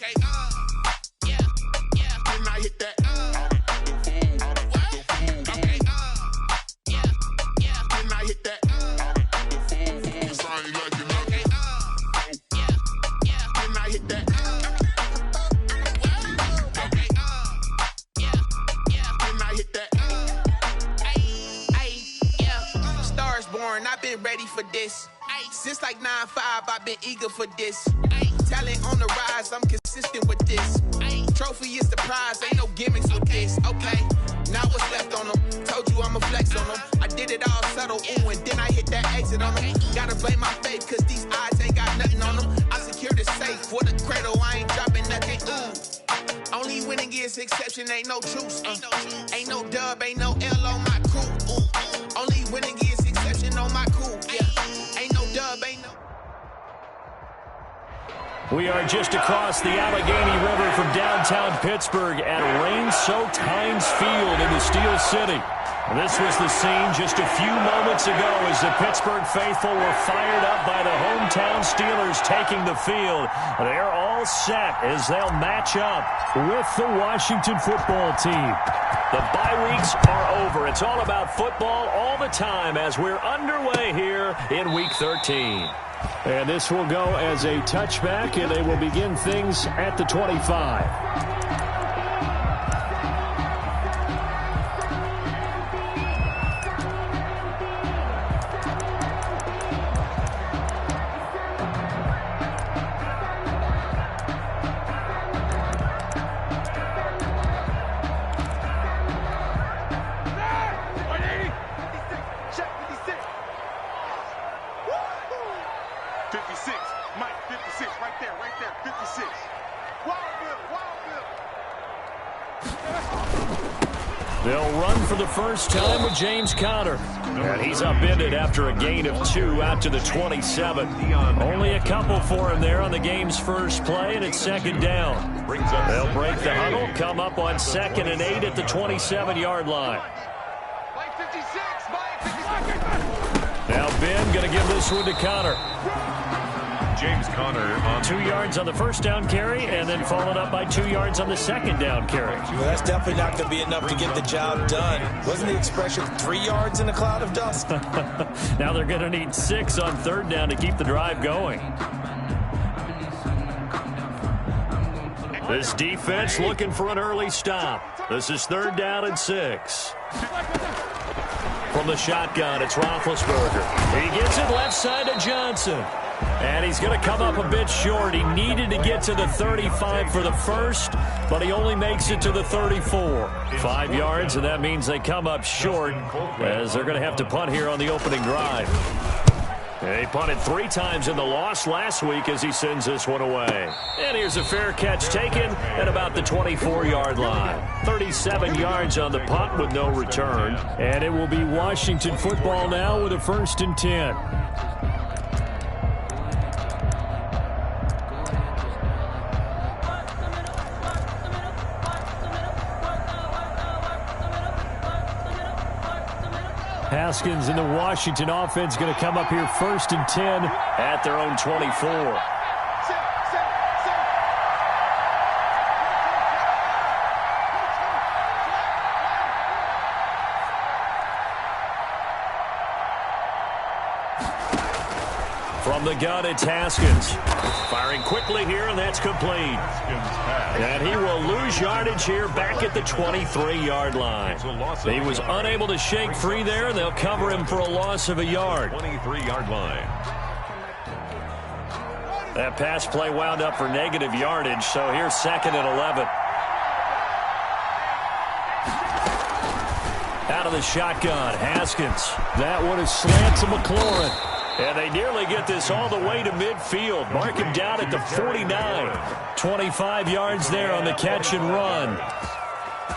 Okay, yeah, yeah. Then I hit that. Okay, yeah, yeah. Then I hit that. I've been ready for this. Since like 9-5, I've been eager for this. Talent on the rise, I'm consistent with this. Trophy is the prize, ain't no gimmicks with this. Okay, now what's left on them? Told you I'ma flex on them. I did it all subtle, ooh, and then I hit that exit on them. Gotta blame my faith, cause these odds ain't got nothing on them. I secured the safe for the cradle, I ain't dropping nothing, ooh. Only winning is exception, ain't no truce. Ain't no dub, ain't no L on my crew. Ooh. Only winning is exception on my crew. Yeah, ain't no dub, ain't no. We are just across the Allegheny River from downtown Pittsburgh at rain-soaked Heinz Field in the Steel City. This was the scene just a few moments ago as the Pittsburgh faithful were fired up by the hometown Steelers taking the field. They're all set as they'll match up with the Washington football team. The bye weeks are over. It's all about football all the time as we're underway here in Week 13. And this will go as a touchback, and they will begin things at the 25. They'll run for the first time with James Conner. And he's upended after a gain of 2 out to the 27. Only a couple for him there on the game's first play, and it's second down. They'll break the huddle, come up on 2nd and 8 at the 27-yard line. Now Ben going to give this one to Conner. James Conner on 2 yards on the first down carry, and then followed up by 2 yards on the second down carry. Well, that's definitely not going to be enough to get the job done. Wasn't the expression 3 yards in a cloud of dust? Now they're going to need 6 on third down to keep the drive going. This defense looking for an early stop. This is 3rd down and 6. From the shotgun, it's Roethlisberger. He gets it left side to Johnson. And he's going to come up a bit short. He needed to get to the 35 for the first, but he only makes it to the 34. 5 yards, and that means they come up short as they're going to have to punt here on the opening drive. And he punted 3 times in the loss last week as he sends this one away. And here's a fair catch taken at about the 24-yard line. 37 yards on the punt with no return. And it will be Washington football now with a 1st and 10. Haskins and the Washington offense going to come up here 1st and 10 at their own 24. From the gun, it's Haskins. Firing quickly here, and that's complete. And he will lose yardage here back at the 23-yard line. He was unable to shake free there, and they'll cover him for a loss of a yard. 23-yard line. That pass play wound up for negative yardage, so here's 2nd and 11. Out of the shotgun, Haskins. That one is slant to McLaurin. And they nearly get this all the way to midfield. Mark him down at the 49. 25 yards there on the catch and run.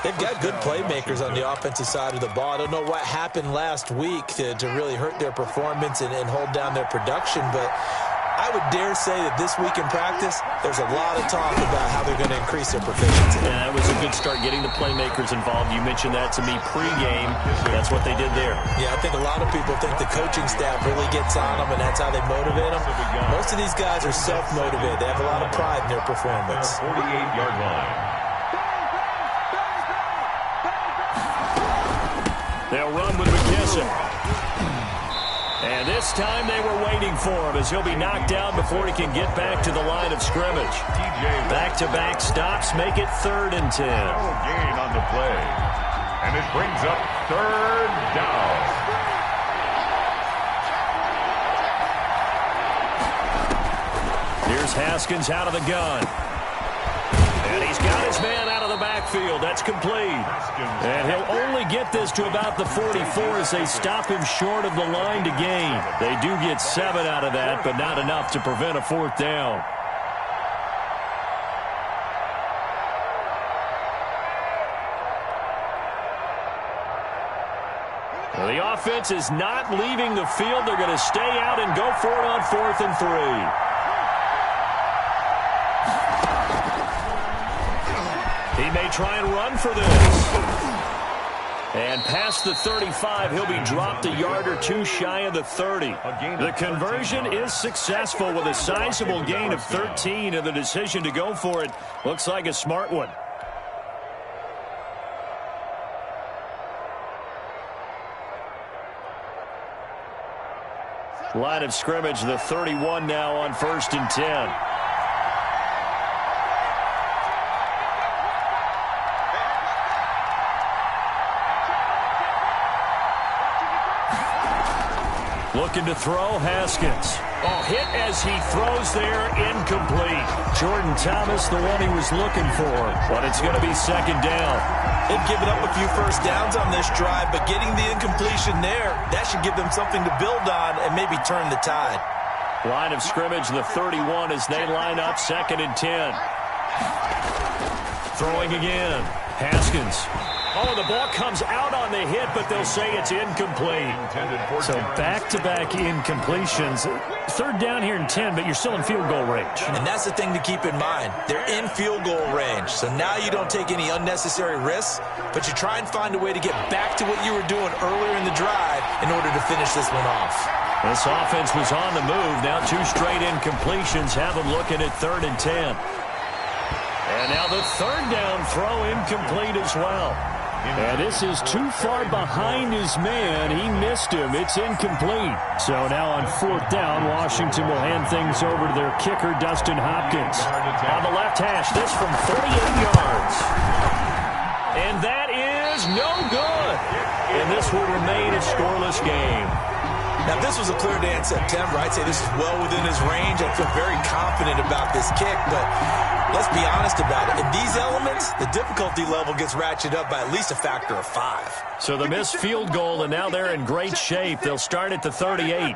They've got good playmakers on the offensive side of the ball. I don't know what happened last week to really hurt their performance and hold down their production, but I would dare say that this week in practice, there's a lot of talk about how they're going to increase their proficiency. Yeah, that was a good start getting the playmakers involved. You mentioned that to me pregame. That's what they did there. Yeah, I think a lot of people think the coaching staff really gets on them, and that's how they motivate them. Most of these guys are self-motivated. They have a lot of pride in their performance. 48-yard line. They'll run with McKissick. And this time they were waiting for him as he'll be knocked down before he can get back to the line of scrimmage. Back-to-back stops make it 3rd and 10. Gain on the play. And it brings up 3rd down. Here's Haskins out of the gun. And he's got his man out of the backfield. That's complete. And he'll only get this to about the 44 as they stop him short of the line to gain. They do get 7 out of that, but not enough to prevent a 4th down. Well, the offense is not leaving the field. They're going to stay out and go for it on 4th and 3. He may try and run for this. And past the 35, he'll be dropped a yard or two shy of the 30. The conversion is successful with a sizable gain of 13, and the decision to go for it looks like a smart one. Line of scrimmage, the 31 now on 1st and 10. Looking to throw, Haskins. Oh, hit as he throws there, incomplete. Jordan Thomas, the one he was looking for, but it's going to be 2nd down. They've given up a few first downs on this drive, but getting the incompletion there, that should give them something to build on and maybe turn the tide. Line of scrimmage, the 31 as they line up, 2nd and 10. Throwing again, Haskins. Oh, the ball comes out on the hit, but they'll say it's incomplete. So back-to-back incompletions. 3rd down here in 10, but you're still in field goal range. And that's the thing to keep in mind. They're in field goal range. So now you don't take any unnecessary risks, but you try and find a way to get back to what you were doing earlier in the drive in order to finish this one off. This offense was on the move. Now 2 straight incompletions have them looking at 3rd and 10. And now the 3rd down throw incomplete as well. And this is too far behind his man. He missed him. It's incomplete. So now on 4th down, Washington will hand things over to their kicker, Dustin Hopkins. On the left hash, this from 48 yards. And that is no good. And this will remain a scoreless game. Now, if this was a clear day in September, I'd say this is well within his range. I feel very confident about this kick, but let's be honest about it. In these elements, the difficulty level gets ratcheted up by at least a factor of 5. So the missed field goal, and now they're in great shape. They'll start at the 38.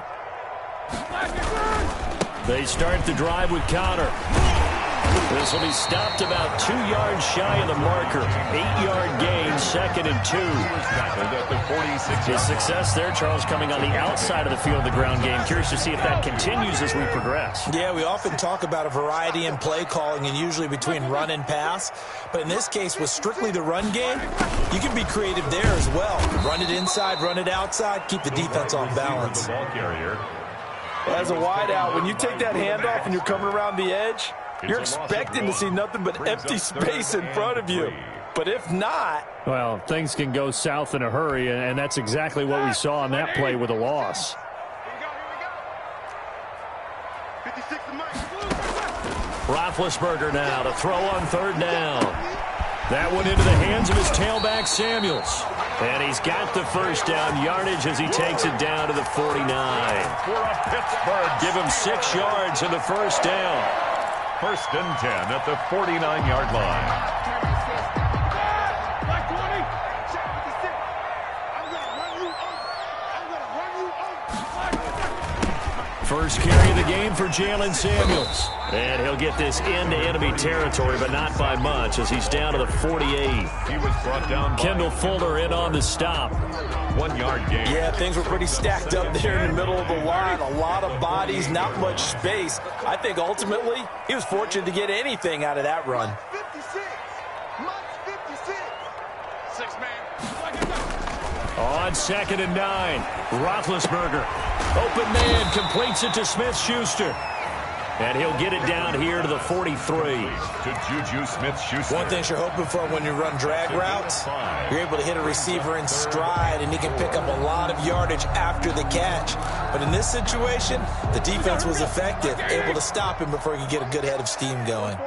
They start the drive with Connor. This will be stopped about 2 yards shy of the marker. 8-yard gain, 2nd and 2. The success there, Charles, coming on the outside of the field of the ground game. Curious to see if that continues as we progress. Yeah, we often talk about a variety in play calling and usually between run and pass. But in this case, with strictly the run game, you can be creative there as well. Run it inside, run it outside, keep the defense off balance. As a wideout, when you take that handoff and you're coming around the edge, you're expecting to see nothing but empty space in front of you. But if not... Well, things can go south in a hurry, and that's exactly what we saw on that play with a loss. Roethlisberger now to throw on 3rd down. That one into the hands of his tailback, Samuels. And he's got the 1st down yardage as he takes it down to the 49. Give him 6 yards in the 1st down. 1st and 10 at the 49-yard line. First carry of the game for Jalen Samuels. And he'll get this into enemy territory, but not by much, as he's down to the 48. He was brought down by Kendall Fuller in on the stop. 1 yard gain. Yeah, things were pretty stacked up there in the middle of the line. A lot of bodies, not much space. I think ultimately he was fortunate to get anything out of that run. 6 man. On 2nd and 9, Roethlisberger. Open man, completes it to Smith-Schuster. And he'll get it down here to the 43. To Juju Smith-Schuster. One thing you're hoping for when you run drag routes, you're able to hit a receiver in stride, and he can pick up a lot of yardage after the catch. But in this situation, the defense was effective, able to stop him before he could get a good head of steam going.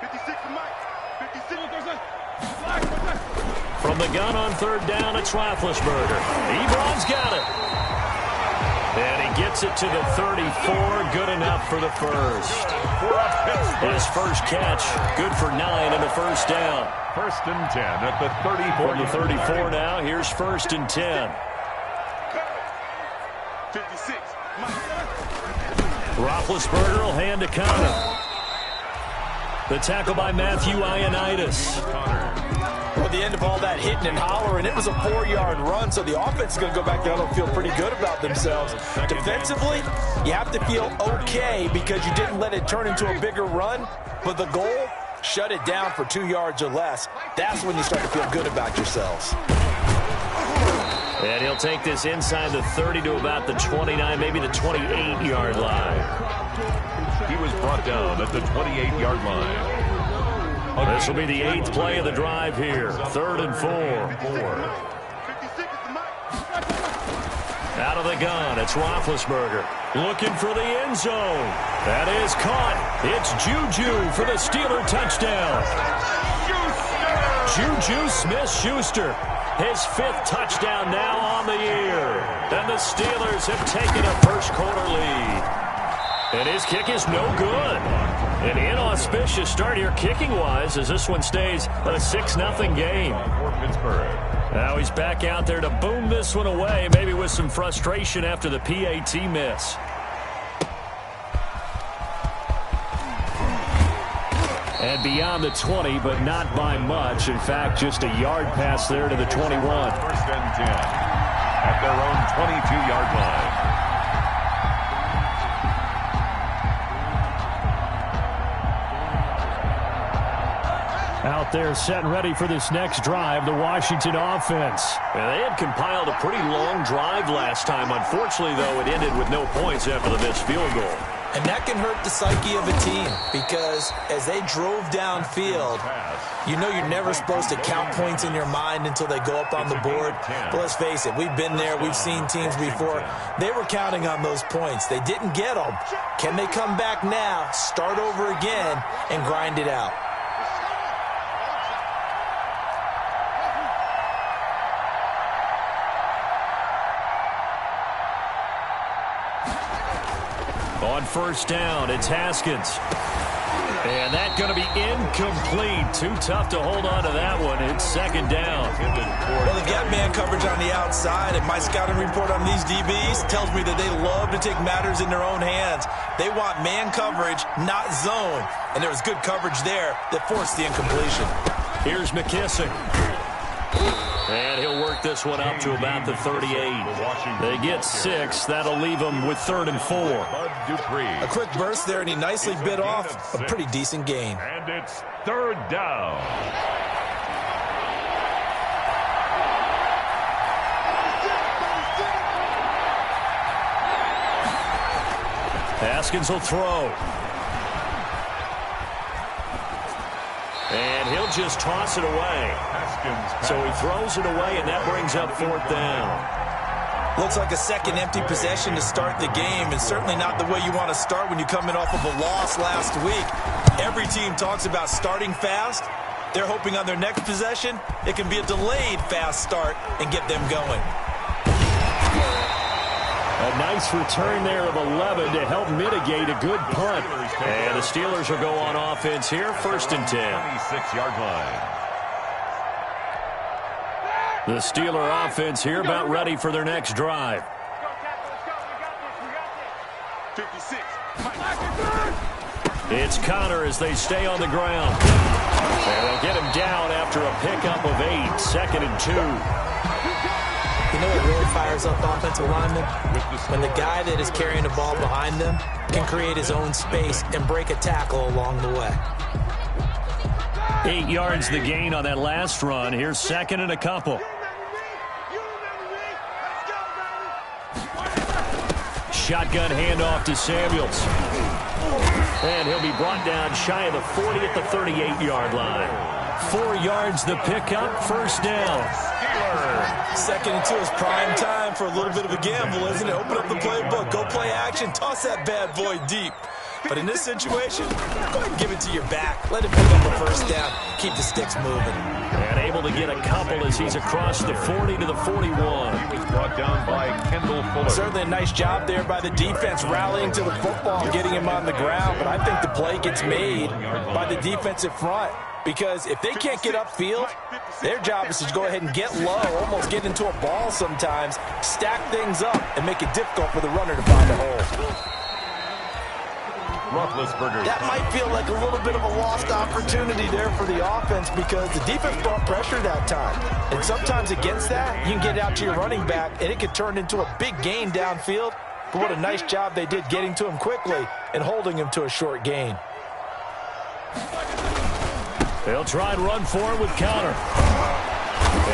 56 Mike. 56. From the gun on 3rd down, it's Roethlisberger. Ebron's got it. And he gets it to the 34. Good enough for the first. His first catch, good for 9 and a first down. 1st and 10 at the 34. From the 34 now, here's 1st and 10. 56. Roethlisberger will hand to Connor. The tackle by Matthew Ioannidis. Well, the end of all that hitting and hollering, it was a 4-yard run, so the offense is going to go back down and feel pretty good about themselves. Defensively, you have to feel okay because you didn't let it turn into a bigger run, but the goal, shut it down for 2 yards or less. That's when you start to feel good about yourselves. And he'll take this inside the 30 to about the 29, maybe the 28-yard line. He was brought down at the 28-yard line. This will be the 8th play of the drive here. 3rd and 4. Out of the gun, it's Roethlisberger. Looking for the end zone. That is caught. It's Juju for the Steeler touchdown. Juju Smith-Schuster. His 5th touchdown now on the year. And the Steelers have taken a first-quarter lead. And his kick is no good. An inauspicious start here kicking-wise as this one stays a 6-0 game. For Pittsburgh. Now he's back out there to boom this one away, maybe with some frustration after the PAT miss. And beyond the 20, but not by much. In fact, just a yard pass there to the 21. 1st and 10 at their own 22-yard line. Out there set and ready for this next drive, the Washington offense. And they had compiled a pretty long drive last time. Unfortunately, though, it ended with no points after the missed field goal. And that can hurt the psyche of a team because as they drove downfield, you know you're never supposed to count points in your mind until they go up on the board. But let's face it, we've been there. We've seen teams before. They were counting on those points. They didn't get them. Can they come back now, start over again, and grind it out? On 1st down, it's Haskins. And that's going to be incomplete. Too tough to hold on to that one. It's 2nd down. Well, they've got man coverage on the outside, and my scouting report on these DBs tells me that they love to take matters in their own hands. They want man coverage, not zone. And there was good coverage there that forced the incompletion. Here's McKissick. And he'll work this one up to about the 38. They get 6. That'll leave them with 3rd and 4. A quick burst there, and he nicely bit off a pretty decent gain. And it's 3rd down. Haskins will throw. And he'll just toss it away. So he throws it away, and that brings up 4th down. Looks like a second empty possession to start the game, and certainly not the way you want to start when you come in off of a loss last week. Every team talks about starting fast. They're hoping on their next possession, it can be a delayed fast start and get them going. A nice return there of 11 to help mitigate a good punt. And the Steelers will go on offense here, 1st and 10. 26-yard line. The Steeler offense here about ready for their next drive. 56. It's Connor as they stay on the ground. And they'll get him down after a pickup of 8, 2nd and 2. You know what really fires up offensive linemen? When the guy that is carrying the ball behind them can create his own space and break a tackle along the way. 8 yards the gain on that last run. Here's 2nd and a couple. Shotgun handoff to Samuels. And he'll be brought down shy of the 40 at the 38-yard line. 4 yards the pickup, first down. 2nd and 2 is prime time for a little bit of a gamble, isn't it? Open up the playbook, go play action, toss that bad boy deep. But in this situation, go ahead and give it to your back. Let him pick up a first down. Keep the sticks moving. And able to get a couple as he's across the 40 to the 41. He was brought down by Kendall Fuller. Certainly a nice job there by the defense rallying to the football and getting him on the ground. But I think the play gets made by the defensive front. Because if they can't get upfield, their job is to go ahead and get low, almost get into a ball sometimes, stack things up, and make it difficult for the runner to find a hole. That might feel like a little bit of a lost opportunity there for the offense because the defense brought pressure that time. And sometimes against that, you can get out to your running back, and it could turn into a big gain downfield. But what a nice job they did getting to him quickly and holding him to a short gain. They'll try and run for it with Connor.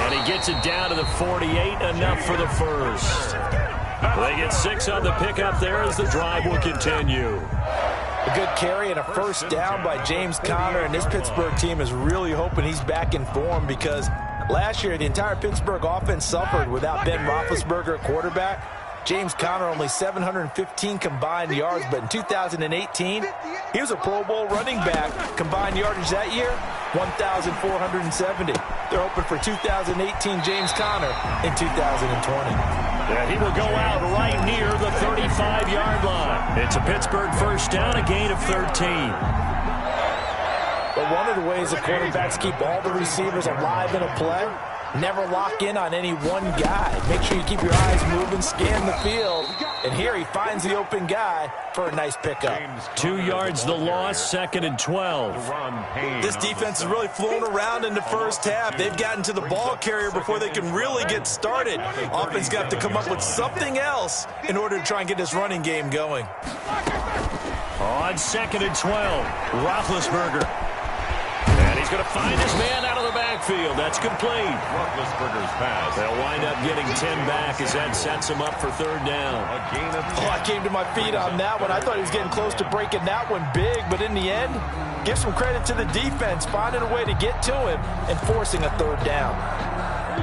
And he gets it down to the 48, enough for the first. They get 6 on the pickup there as the drive will continue. A good carry and a first down by James Conner, and this Pittsburgh team is really hoping he's back in form because last year the entire Pittsburgh offense suffered without Ben Roethlisberger at quarterback. James Conner only 715 combined yards, but in 2018, he was a Pro Bowl running back. Combined yardage that year, 1,470. They're hoping for 2018 James Conner in 2020. And he will go out right near the 35-yard line. It's a Pittsburgh first down, a gain of 13. But one of the ways the quarterbacks keep all the receivers alive in a play, never lock in on any one guy. Make sure you keep your eyes moving, scan the field. And here he finds the open guy for a nice pickup. 2 yards the loss, 2nd and 12. This defense is really flown around in the first half. They've gotten to the ball carrier before they can really get started. Offense got to come up with something else in order to try and get this running game going. On 2nd and 12, Roethlisberger. And he's going to find his man out of the backfield. That's complete. Roethlisberger's pass. They'll wind up getting 10 back as that sets him up for third down. A gain of 10. I came to my feet on that one. I thought he was getting close to breaking that one big, but in the end, give some credit to the defense, finding a way to get to him and forcing a third down.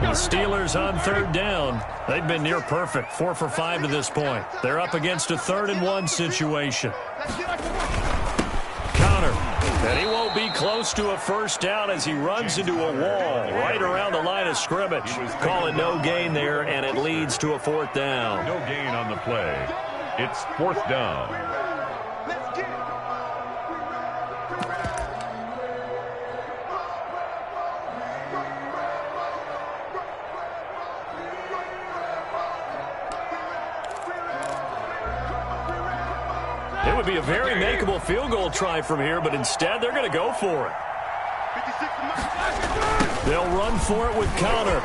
The Steelers on third down. They've been near perfect, 4 for 5 to this point. They're up against a 3rd and 1 situation. Connor, and he won't be close to a first down as he runs into a wall right around the line of scrimmage. Calling no gain there, and it leads to a 4th down. No gain on the play. It's 4th down. It would be a very makeable field goal try from here, but instead they're going to go for it. They'll run for it with Connor.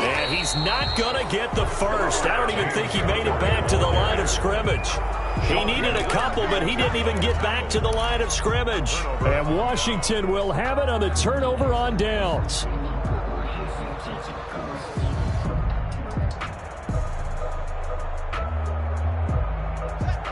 And he's not going to get the first. I don't even think he made it back to the line of scrimmage. He needed a couple, but he didn't even get back to the line of scrimmage. And Washington will have it on the turnover on downs.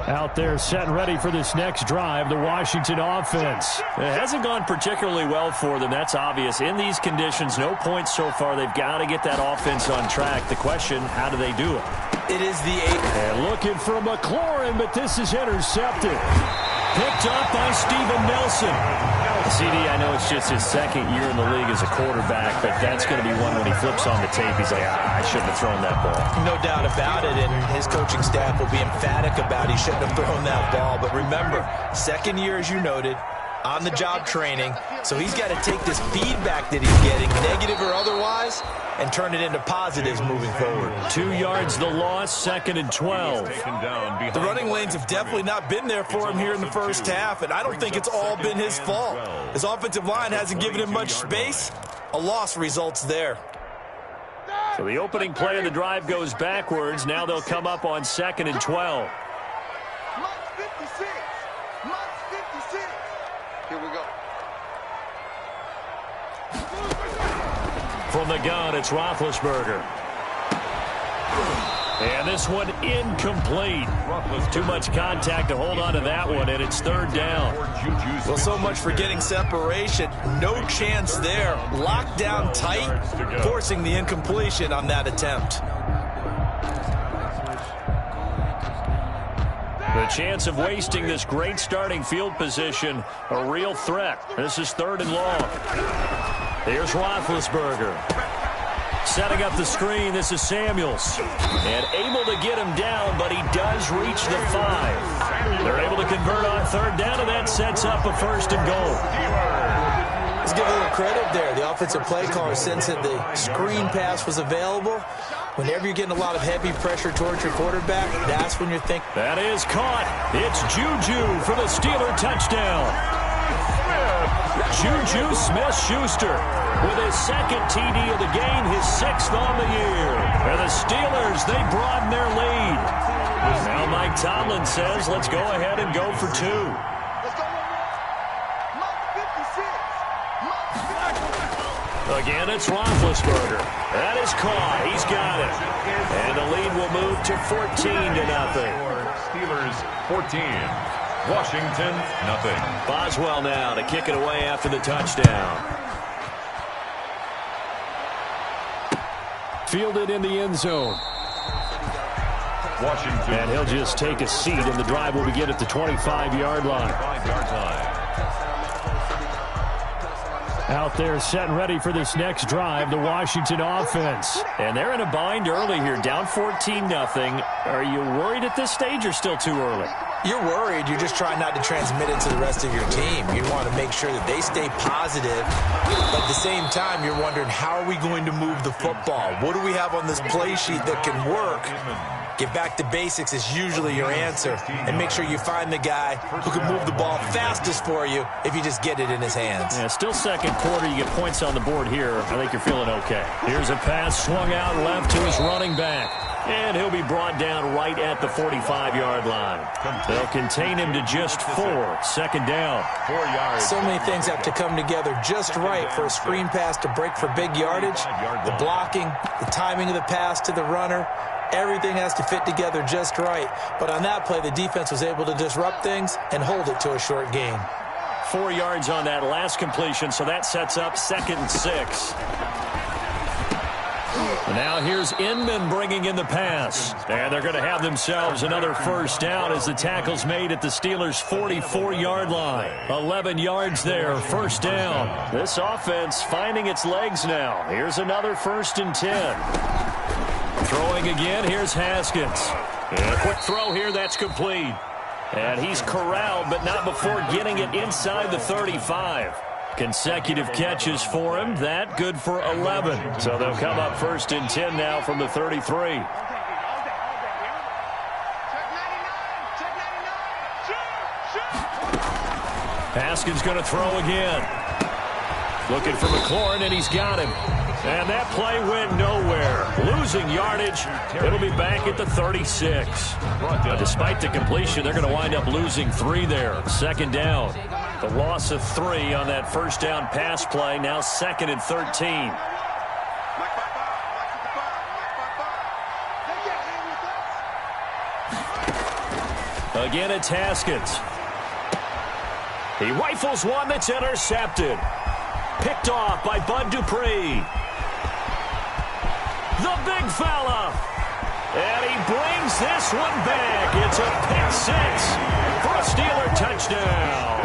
Out there set and ready for this next drive, the Washington offense. It hasn't gone particularly well for them. That's obvious. In these conditions, no points so far. They've got to get that offense on track. The question, how do they do it? It is the 8th. And looking for McLaurin, but this is intercepted. Picked up by Steven Nelson. CD, I know it's just his 2nd year in the league as a quarterback, but that's going to be one when he flips on the tape. He's like, I shouldn't have thrown that ball. No doubt about it, and his coaching staff will be emphatic about he shouldn't have thrown that ball. But remember, 2nd year, as you noted, on-the-job training, so he's got to take this feedback that he's getting, negative or otherwise, and turn it into positives moving forward. 2 yards the loss, 2nd and 12. The running lanes have definitely not been there for him here in the first half, and I don't think it's all been his fault. His offensive line hasn't given him much space. A loss results there. So the opening play of the drive goes backwards. Now they'll come up on 2nd and 12. Here we go. From the gun, it's Roethlisberger. And this one incomplete. Too much contact to hold on to that one, and it's 3rd down. Well, so much for getting separation. No chance there. Locked down tight, forcing the incompletion on that attempt. The chance of wasting this great starting field position, a real threat. This is 3rd and long. Here's Roethlisberger. Setting up the screen, this is Samuels. And able to get him down, but he does reach the 5. They're able to convert on 3rd down, and that sets up a 1st and goal. Let's give a little credit there. The offensive play caller sensed that the screen pass was available. Whenever you're getting a lot of heavy pressure towards your quarterback, that's when you're thinking. That is caught. It's Juju for the Steeler touchdown. Juju Smith-Schuster with his 2nd TD of the game, his 6th on the year. And the Steelers, they broaden their lead. Now Mike Tomlin says, let's go ahead and go for 2. Again, it's Roethlisberger. That is caught. He's got it. And the lead will move to 14-0. Steelers 14. Washington, nothing. Boswell now to kick it away after the touchdown. Fielded in the end zone. Washington. And he'll just take a seat, and the drive will begin at the 25-yard line. 5-yard line. Out there set and ready for this next drive, the Washington offense. And they're in a bind early here, down 14-0. Are you worried at this stage or still too early? You're worried. You're just trying not to transmit it to the rest of your team. You want to make sure that they stay positive. But at the same time, you're wondering, how are we going to move the football? What do we have on this play sheet that can work? Get back to basics is usually your answer. And make sure you find the guy who can move the ball fastest for you if you just get it in his hands. Yeah, still 2nd quarter. You get points on the board here. I think you're feeling okay. Here's a pass swung out left to his running back. And he'll be brought down right at the 45-yard line. They'll contain him to just 4. 2nd down. 4 yards. So many things have to come together just right for a screen pass to break for big yardage. The blocking, the timing of the pass to the runner, everything has to fit together just right. But on that play, the defense was able to disrupt things and hold it to a short gain. 4 yards on that last completion, so that sets up 2nd and 6. Now here's Inman bringing in the pass. And they're going to have themselves another 1st down as the tackle's made at the Steelers' 44-yard line. 11 yards there, 1st down. This offense finding its legs now. Here's another 1st and 10. Throwing again, here's Haskins. And a quick throw here, that's complete. And he's corralled, but not before getting it inside the 35. Consecutive catches for him. That good for 11. So they'll come up 1st and 10 now from the 33. Haskins going to throw again. Looking for McLaurin, and he's got him. And that play went nowhere. Losing yardage. It'll be back at the 36. Despite the completion, they're going to wind up losing 3 there. 2nd down. The loss of 3 on that 1st down pass play. Now 2nd and 13. Again, it's Haskins. He rifles one that's intercepted. Picked off by Bud Dupree. The big fella. And he brings this one back. It's a pick 6 for a Steeler touchdown.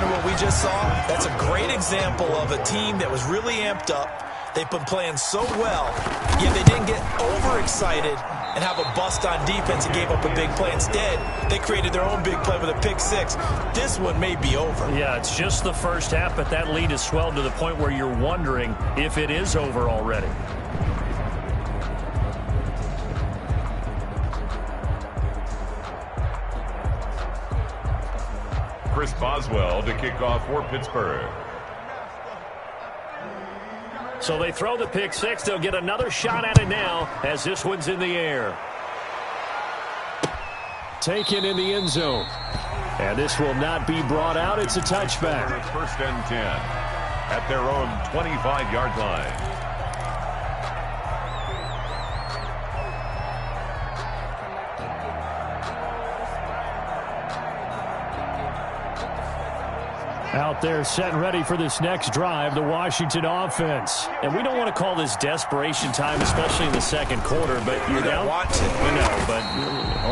What we just saw, that's a great example of a team that was really amped up. They've been playing so well, yet they didn't get overexcited and have a bust on defense and gave up a big play. Instead, they created their own big play with a pick six. This one may be over. Yeah, it's just the first half, but that lead has swelled to the point where you're wondering if it is over already. Chris Boswell to kick off for Pittsburgh. So they throw the pick six. They'll get another shot at it now as this one's in the air. Taken in the end zone. And this will not be brought out. It's a touchback. First and 10 at their own 25-yard line. Out there set and ready for this next drive, the Washington offense. And we don't want to call this desperation time, especially in the second quarter, but you're down. Want to. No, but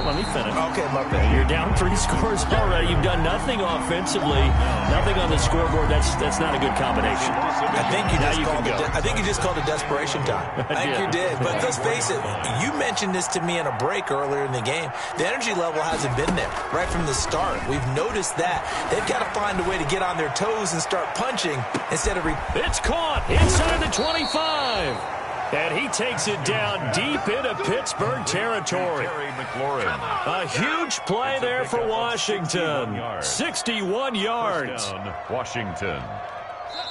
let me finish. Okay, my bad. You're down 3 scores already. You've done nothing offensively, nothing on the scoreboard. That's not a good combination. I think you just called it desperation time. I think you did. But let's face it, you mentioned this to me in a break earlier in the game. The energy level hasn't been there right from the start. We've noticed that. They've got to find a way to get on their toes and start punching instead of... It's caught inside the 25. And he takes it down deep into Pittsburgh territory. A huge play there for Washington. 61 yards. Washington.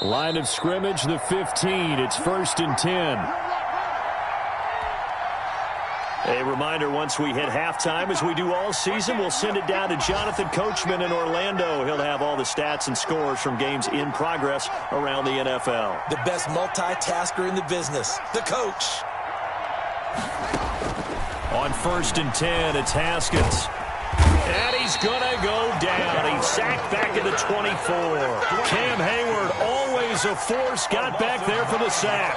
Line of scrimmage, the 15. It's 1st and 10. A reminder, once we hit halftime, as we do all season, we'll send it down to Jonathan Coachman in Orlando. He'll have all the stats and scores from games in progress around the NFL. The best multitasker in the business, the coach. On 1st and 10, it's Haskins. And he's going to go down. He's sacked back at the 24. Cam Hayward, always a force, got back there for the sack.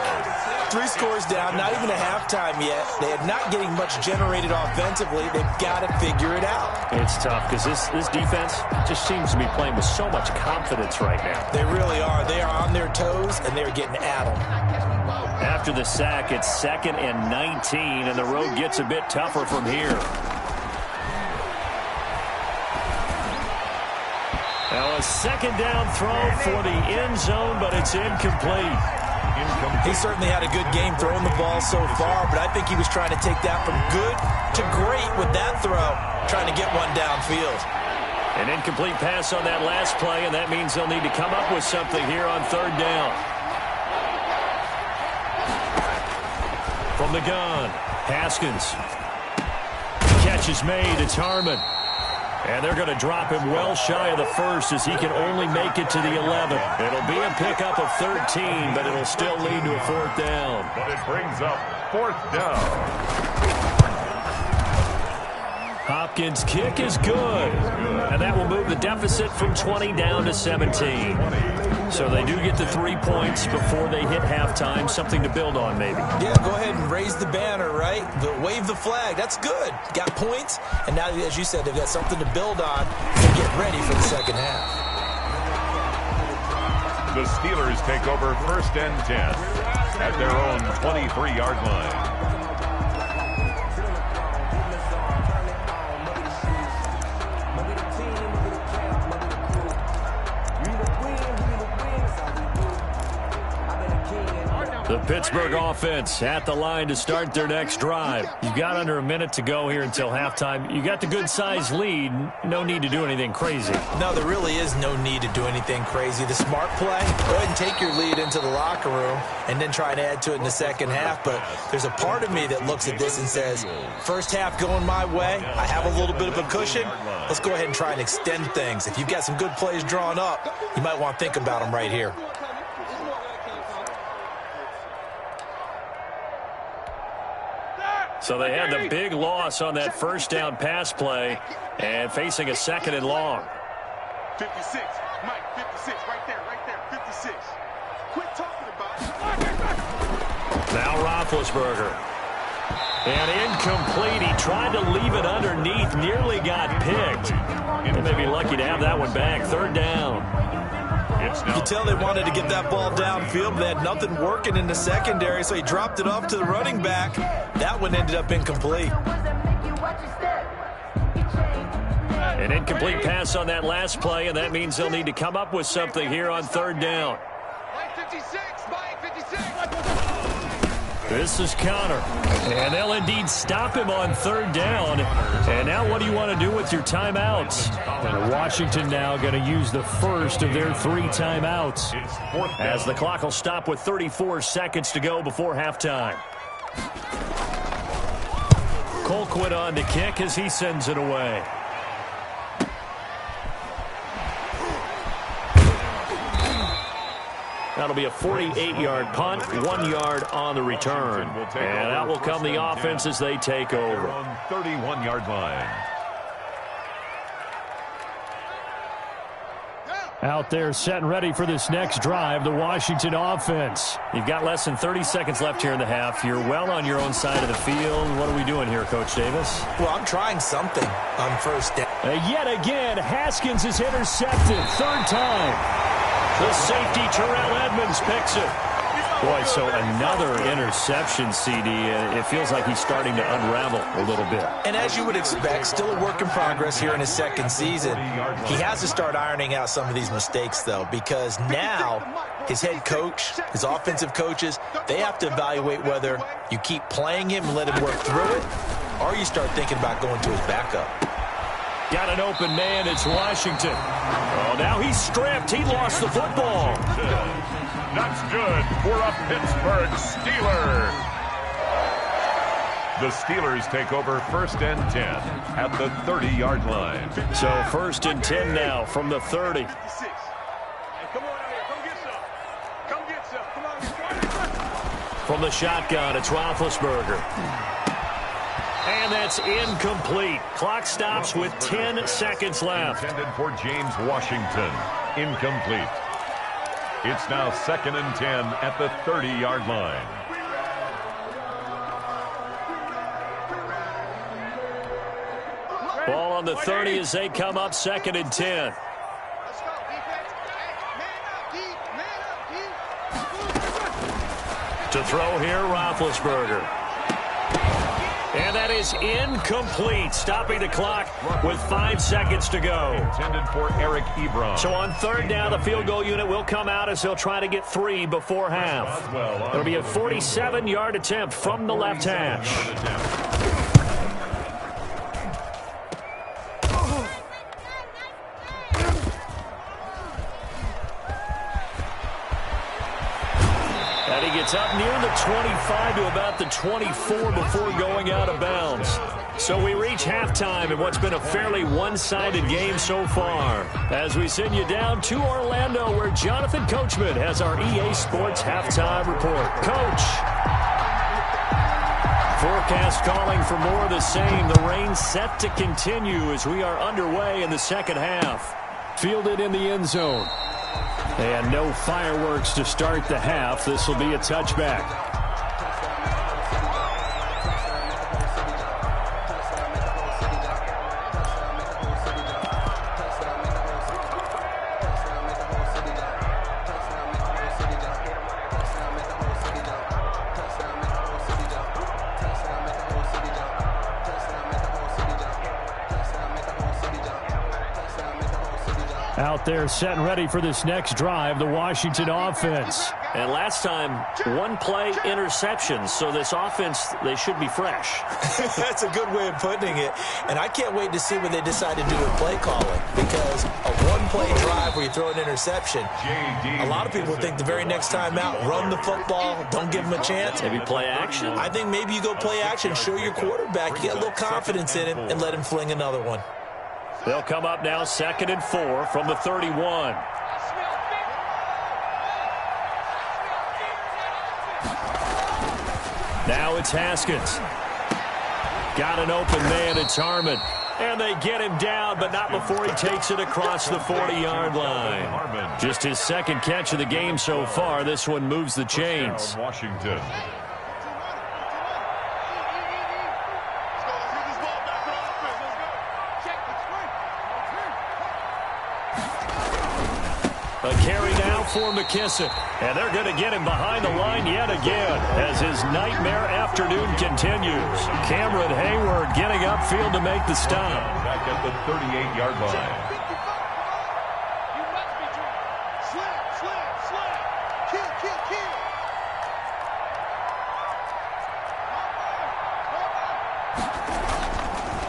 3 scores down, not even a halftime yet. They are not getting much generated offensively. They've got to figure it out. It's tough because this defense just seems to be playing with so much confidence right now. They really are. They are on their toes, and they're getting at them. After the sack, it's 2nd and 19, and the road gets a bit tougher from here. Now a second down throw for the end zone, but it's incomplete. He certainly had a good game throwing the ball so far, but I think he was trying to take that from good to great with that throw, trying to get one downfield. An incomplete pass on that last play, and that means they'll need to come up with something here on 3rd down. From the gun, Haskins. Catch is made. It's Harmon. And they're going to drop him well shy of the 1st as he can only make it to the 11. It'll be a pickup of 13, but it'll still lead to a 4th down. But it brings up 4th down. Hopkins' kick is good. And that will move the deficit from 20 down to 17. So they do get the 3 points before they hit halftime. Something to build on, maybe. Yeah, go ahead and raise the banner, right? Wave the flag. That's good. Got points. And now, as you said, they've got something to build on and get ready for the second half. The Steelers take over 1st and 10 at their own 23-yard line. The Pittsburgh offense at the line to start their next drive. You've got under a minute to go here until halftime. You got the good-sized lead. No need to do anything crazy. No, there really is no need to do anything crazy. The smart play, go ahead and take your lead into the locker room and then try and add to it in the second half. But there's a part of me that looks at this and says, first half going my way, I have a little bit of a cushion. Let's go ahead and try and extend things. If you've got some good plays drawn up, you might want to think about them right here. So they had the big loss on that 1st down pass play and facing a 2nd and long. 56, Mike, 56, right there, 56. Quit talking about it. Now Roethlisberger. And incomplete. He tried to leave it underneath, nearly got picked. They may be lucky to have that one back. 3rd down. You can tell they wanted to get that ball downfield, but they had nothing working in the secondary, so he dropped it off to the running back. That one ended up incomplete. An incomplete pass on that last play, and that means they'll need to come up with something here on third down. This is Connor, and they'll indeed stop him on third down. And now what do you want to do with your timeouts? And Washington now going to use the first of their 3 timeouts, as the clock will stop with 34 seconds to go before halftime. Colquitt on to kick as he sends it away. That'll be a 48-yard punt, 1 yard on the return. And out will come the offense as they take over. On 31-yard line. Out there set and ready for this next drive, the Washington offense. You've got less than 30 seconds left here in the half. You're well on your own side of the field. What are we doing here, Coach Davis? Well, I'm trying something on first down. Yet again, Haskins is intercepted. Third time. The safety, Terrell Edmonds, picks it. Boy, so another interception, CD. It feels like he's starting to unravel a little bit. And as you would expect, still a work in progress here in his second season. He has to start ironing out some of these mistakes, though, because now his head coach, his offensive coaches, they have to evaluate whether you keep playing him and let him work through it, or you start thinking about going to his backup. Got an open man. It's Washington. Oh, now he's stripped. He lost the football. That's good for a Pittsburgh Steeler. The Steelers take over first and 10 at the 30-yard line. So first and 10 now from the 30. From the shotgun, it's Roethlisberger. And that's incomplete. Clock stops with 10 seconds left. Intended for James Washington. Incomplete. It's now 2nd and 10 at the 30-yard line. Ball on the 30 as they come up 2nd and 10. To throw here, Roethlisberger. And that is incomplete, stopping the clock with 5 seconds to go. Intended for Eric Ebron. So on third down, the field goal unit will come out as they'll try to get 3 before half. It'll be a 47-yard attempt from the left hash. And he gets up near the 25 to about the 24 before going out of bounds. So we reach halftime in what's been a fairly one-sided game so far, as we send you down to Orlando, where Jonathan Coachman has our EA Sports halftime report. Coach. Forecast calling for more of the same. The rain set to continue as we are underway in the second half. Fielded in the end zone. And no fireworks to start the half. This will be a touchback. Out there set and ready for this next drive, the Washington offense. And last time, 1 play interception, so this offense, they should be fresh. That's a good way of putting it. And I can't wait to see what they decide to do with play calling, because a 1-play drive where you throw an interception, a lot of people think the very next time out, run the football, don't give them a chance. Maybe play action. I think maybe you go play action, show your quarterback, you get a little confidence in him, and let him fling another one. They'll come up now 2nd and 4 from the 31. Now it's Haskins. Got an open man. It's Harmon. And they get him down, but not before he takes it across the 40-yard line. Just his 2nd catch of the game so far. This one moves the chains. Washington. A carry now for McKissick. And they're going to get him behind the line yet again as his nightmare afternoon continues. Cameron Hayward getting upfield to make the stop. Back at the 38-yard line.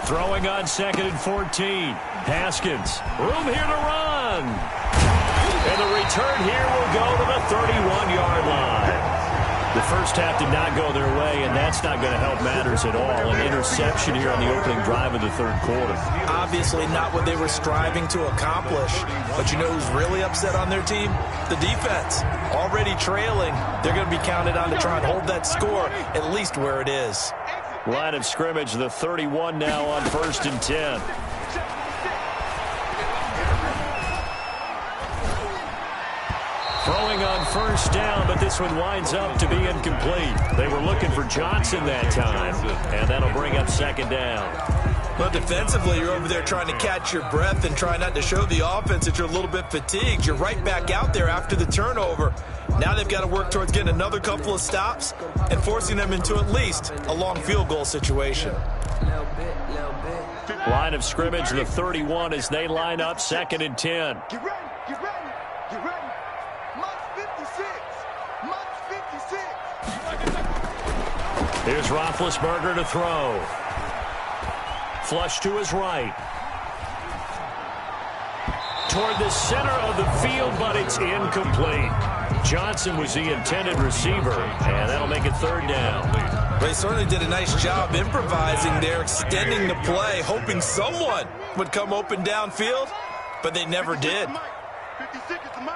Throwing on 2nd and 14. Haskins. Room here to run. And the return here will go to the 31-yard line. The first half did not go their way, and that's not going to help matters at all. An interception here on the opening drive of the third quarter. Obviously not what they were striving to accomplish. But you know who's really upset on their team? The defense. Already trailing. They're going to be counted on to try and hold that score at least where it is. Line of scrimmage, the 31 now on 1st and 10. Throwing on 1st down, but this one winds up to be incomplete. They were looking for Johnson that time, and that'll bring up 2nd down. Well, defensively, you're over there trying to catch your breath and try not to show the offense that you're a little bit fatigued. You're right back out there after the turnover. Now they've got to work towards getting another couple of stops and forcing them into at least a long field goal situation. Line of scrimmage, the 31 as they line up 2nd and 10. Get ready, get ready, get ready. March 56, March 56. Here's Roethlisberger to throw. Flush to his right. Toward the center of the field, but it's incomplete. Johnson was the intended receiver, and that'll make it 3rd down. They certainly did a nice job improvising there, extending the play, hoping someone would come open downfield, but they never did. 56 is the mic.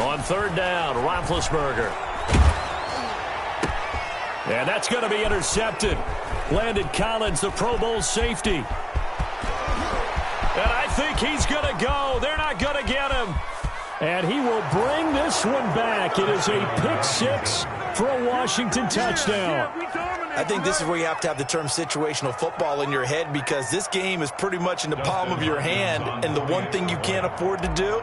On 3rd down, Roethlisberger. And that's going to be intercepted. Landon Collins, the Pro Bowl safety. And I think he's going to go. They're not going to get him. And he will bring this one back. It is a pick-6 for a Washington touchdown. I think this is where you have to have the term situational football in your head, because this game is pretty much in the palm of your hand, and the one thing you can't afford to do,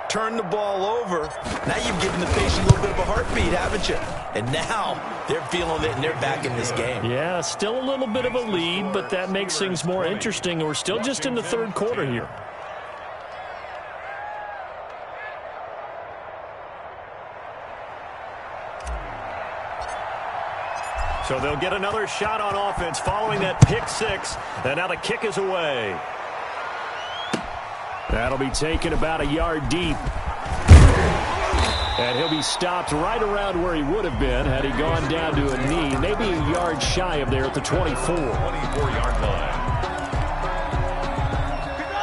turn the ball over. Now you've given the patient a little bit of a heartbeat, haven't you? And now they're feeling it, and they're back in this game. Yeah, still a little bit of a lead, but that makes things more interesting. We're still just in the 3rd quarter here. So they'll get another shot on offense following that pick-6, and now the kick is away. That'll be taken about a yard deep. And he'll be stopped right around where he would have been had he gone down to a knee, maybe a yard shy of there at the 24. 24-yard line.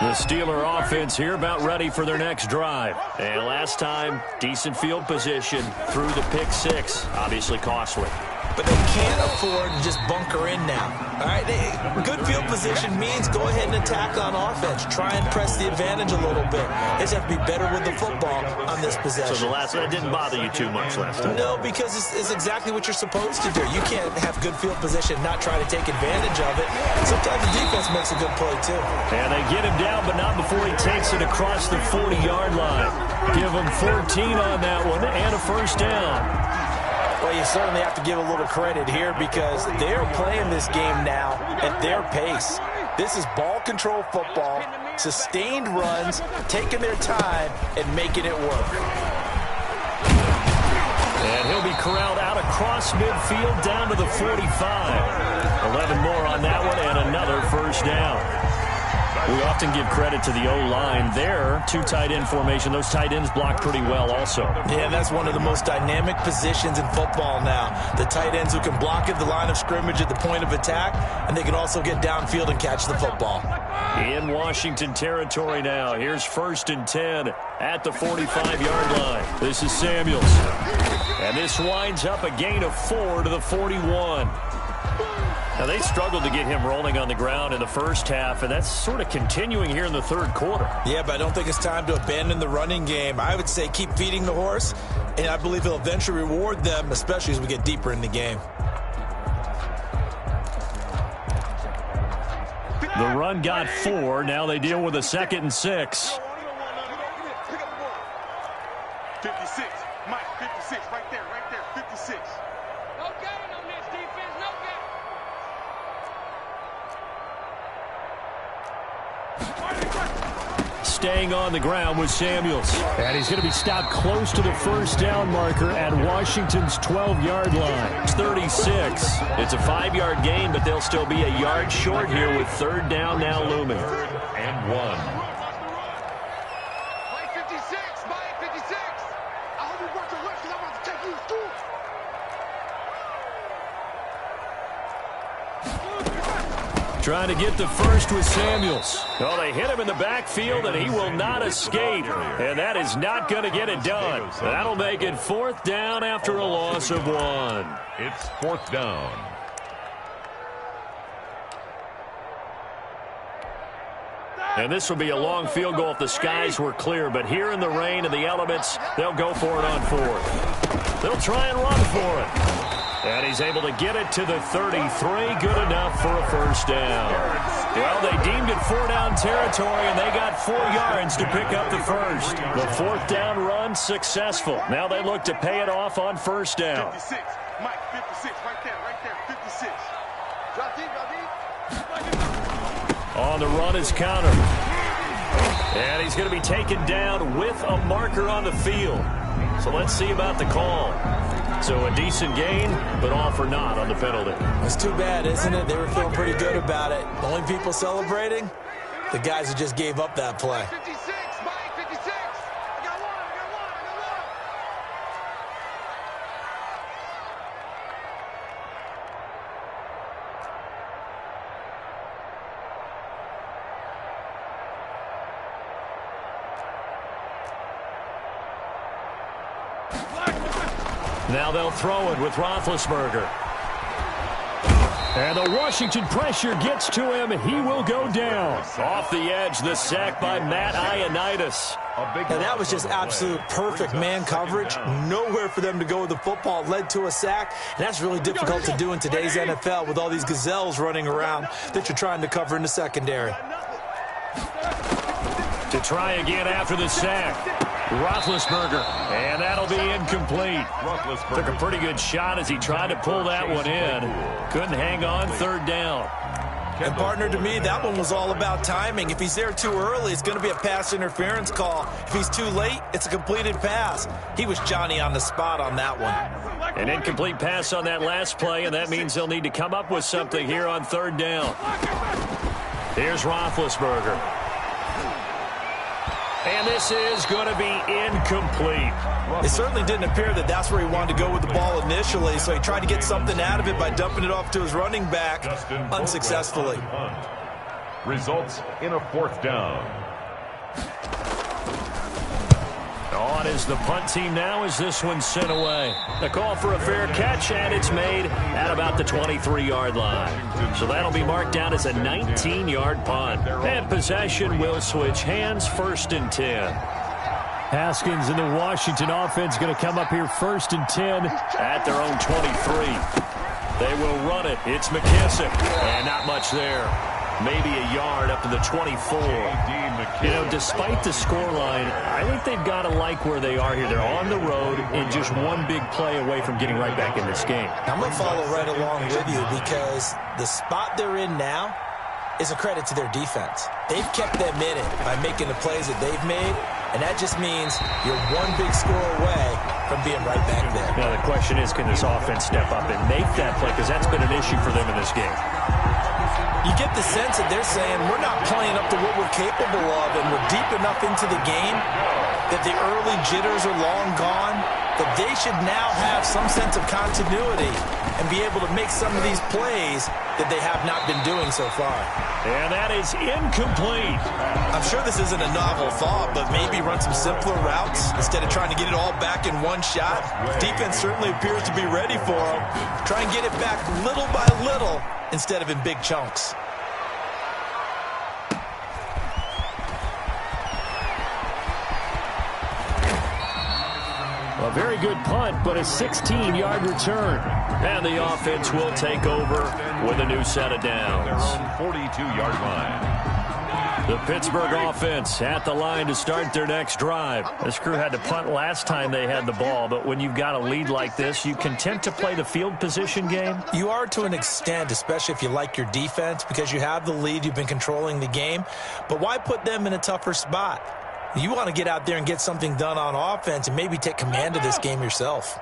The Steeler offense here about ready for their next drive. And last time, decent field position through the pick-6, obviously costly. But they can't afford to just bunker in now. All right, good field position means go ahead and attack on offense. Try and press the advantage a little bit. They just have to be better with the football on this possession. So that didn't bother you too much last time? No, because it's exactly what you're supposed to do. You can't have good field position and not try to take advantage of it. Sometimes the defense makes a good play, too. And they get him down, but not before he takes it across the 40-yard line. Give him 14 on that one and a 1st down. Well, you certainly have to give a little credit here, because they're playing this game now at their pace. This is ball control football, sustained runs, taking their time and making it work. And he'll be corralled out across midfield down to the 45. 11 more on that one and another 1st down. We often give credit to the O-line there. 2 tight end formation. Those tight ends block pretty well also. Yeah, that's one of the most dynamic positions in football now. The tight ends who can block at the line of scrimmage at the point of attack, and they can also get downfield and catch the football. In Washington territory now. Here's 1st and 10 at the 45-yard line. This is Samuels. And this winds up a gain of 4 to the 41. Now, they struggled to get him rolling on the ground in the first half, and that's sort of continuing here in the third quarter. Yeah, but I don't think it's time to abandon the running game. I would say keep feeding the horse, and I believe he'll eventually reward them, especially as we get deeper in the game. The run got 4. Now they deal with a 2nd and 6. 56. Mike, 56. Right there, 56. No gain on this defense, no gain. Staying on the ground with Samuels. And he's going to be stopped close to the first down marker at Washington's 12-yard line. It's 36. It's a 5-yard gain, but they'll still be a yard short here with third down now looming. And 1. Mike 56, Mike 56. I hope you brought your lunch because I'm about to take you to school. Trying to get the first with Samuels. Well, they hit him in the backfield, and he will not escape. And that is not going to get it done. That'll make it 4th down after a loss of 1. It's 4th down. And this will be a long field goal if the skies were clear. But here in the rain and the elements, they'll go for it on 4th. They'll try and run for it. And he's able to get it to the 33. Good enough for a first down. Well, they deemed it 4-down territory, and they got 4 yards to pick up the first. The 4th down run successful. Now they look to pay it off on first down. 56. Mike, 56. Right there, 56. On the run is counter. And he's going to be taken down with a marker on the field. So let's see about the call. So a decent gain, but all for naught on the penalty. It's too bad, isn't it? They were feeling pretty good about it. The only people celebrating, the guys who just gave up that play. 56, Mike 56. I got one. Now they'll throw it with Roethlisberger. And the Washington pressure gets to him. He will go down. Off the edge, the sack by Matt Ioannidis. And that was just absolute perfect man coverage. Nowhere for them to go with the football. Led to a sack. And that's really difficult to do in today's NFL with all these gazelles running around that you're trying to cover in the secondary. To try again after the sack. Roethlisberger, and that'll be incomplete. Took a pretty good shot as he tried to pull that one in. Couldn't hang on, 3rd down. And partner, to me, that one was all about timing. If he's there too early, it's going to be a pass interference call. If he's too late, it's a completed pass. He was Johnny on the spot on that one. An incomplete pass on that last play, and that means they'll need to come up with something here on 3rd down. Here's Roethlisberger. And this is going to be incomplete. It certainly didn't appear that that's where he wanted to go with the ball initially, so he tried to get something out of it by dumping it off to his running back unsuccessfully. Results in a 4th down. On is the punt team now as this one's sent away. A call for a fair catch, and it's made at about the 23-yard line. So that'll be marked down as a 19-yard punt. And possession will switch hands, 1st and 10. Haskins and the Washington offense going to come up here 1st and 10 at their own 23. They will run it. It's McKissick. And not much there. Maybe a yard up to the 24. You know, despite the scoreline, I think they've got to like where they are here. They're on the road and just one big play away from getting right back in this game. I'm going to follow right along with you because the spot they're in now is a credit to their defense. They've kept them in it by making the plays that they've made, and that just means you're one big score away from being right back there. Now, the question is, can this offense step up and make that play? Because that's been an issue for them in this game. You get the sense that they're saying we're not playing up to what we're capable of, and we're deep enough into the game that the early jitters are long gone, that they should now have some sense of continuity and be able to make some of these plays that they have not been doing so far. And that is incomplete. I'm sure this isn't a novel thought, but maybe run some simpler routes instead of trying to get it all back in one shot. Defense certainly appears to be ready for them. Try and get it back little by little instead of in big chunks. A very good punt, but a 16-yard return. And the offense will take over with a new set of downs. 42-yard line. The Pittsburgh offense at the line to start their next drive. This crew had to punt last time they had the ball, but when you've got a lead like this, you content to play the field position game? You are to an extent, especially if you like your defense, because you have the lead, you've been controlling the game. But why put them in a tougher spot? You want to get out there and get something done on offense and maybe take command of this game yourself.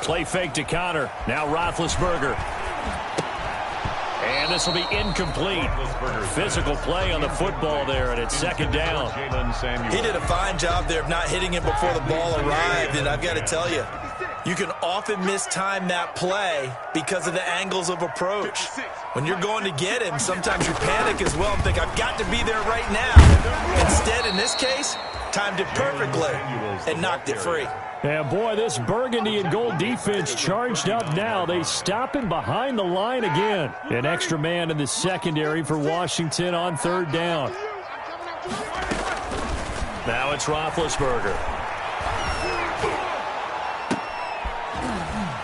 Play fake to Connor. Now Roethlisberger. And this will be incomplete. Physical play on the football there, and it's second down. He did a fine job there of not hitting it before the ball arrived, and I've got to tell you, you can often mistime that play because of the angles of approach. When you're going to get him, sometimes you panic as well and think, I've got to be there right now. Instead, in this case, timed it perfectly and knocked it free. And boy, this burgundy and gold defense charged up now. They stop him behind the line again. An extra man in the secondary for Washington on third down. Now it's Roethlisberger.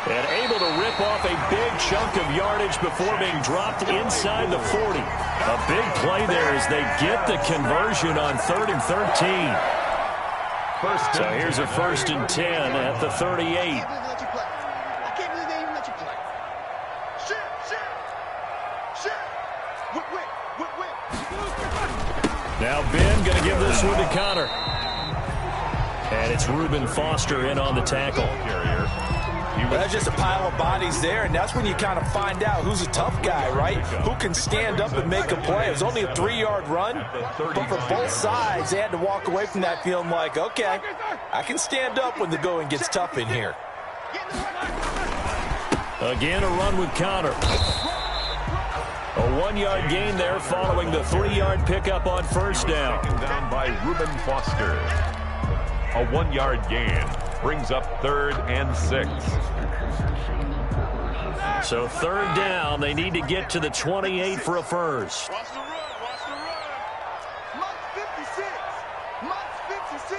And able to rip off a big chunk of yardage before being dropped inside the 40. A big play there as they get the conversion on 3rd and 13. So here's a 1st and 10 at the 38. I can't believe they even let you play. Now Ben going to give this one to Connor. And it's Reuben Foster in on the tackle. That's just a pile of bodies there, and that's when you kind of find out who's a tough guy, right? Who can stand up and make a play. It was only a 3-yard run, but for both sides, they had to walk away from that feeling like, okay, I can stand up when the going gets tough in here. Again, a run with Connor. A 1-yard gain there following the 3-yard pickup on first down. Taken down by Reuben Foster. A 1-yard gain brings up 3rd and 6. So 3rd down, they need to get to the 28 for a first. Watch the run, watch the run. Mark 56.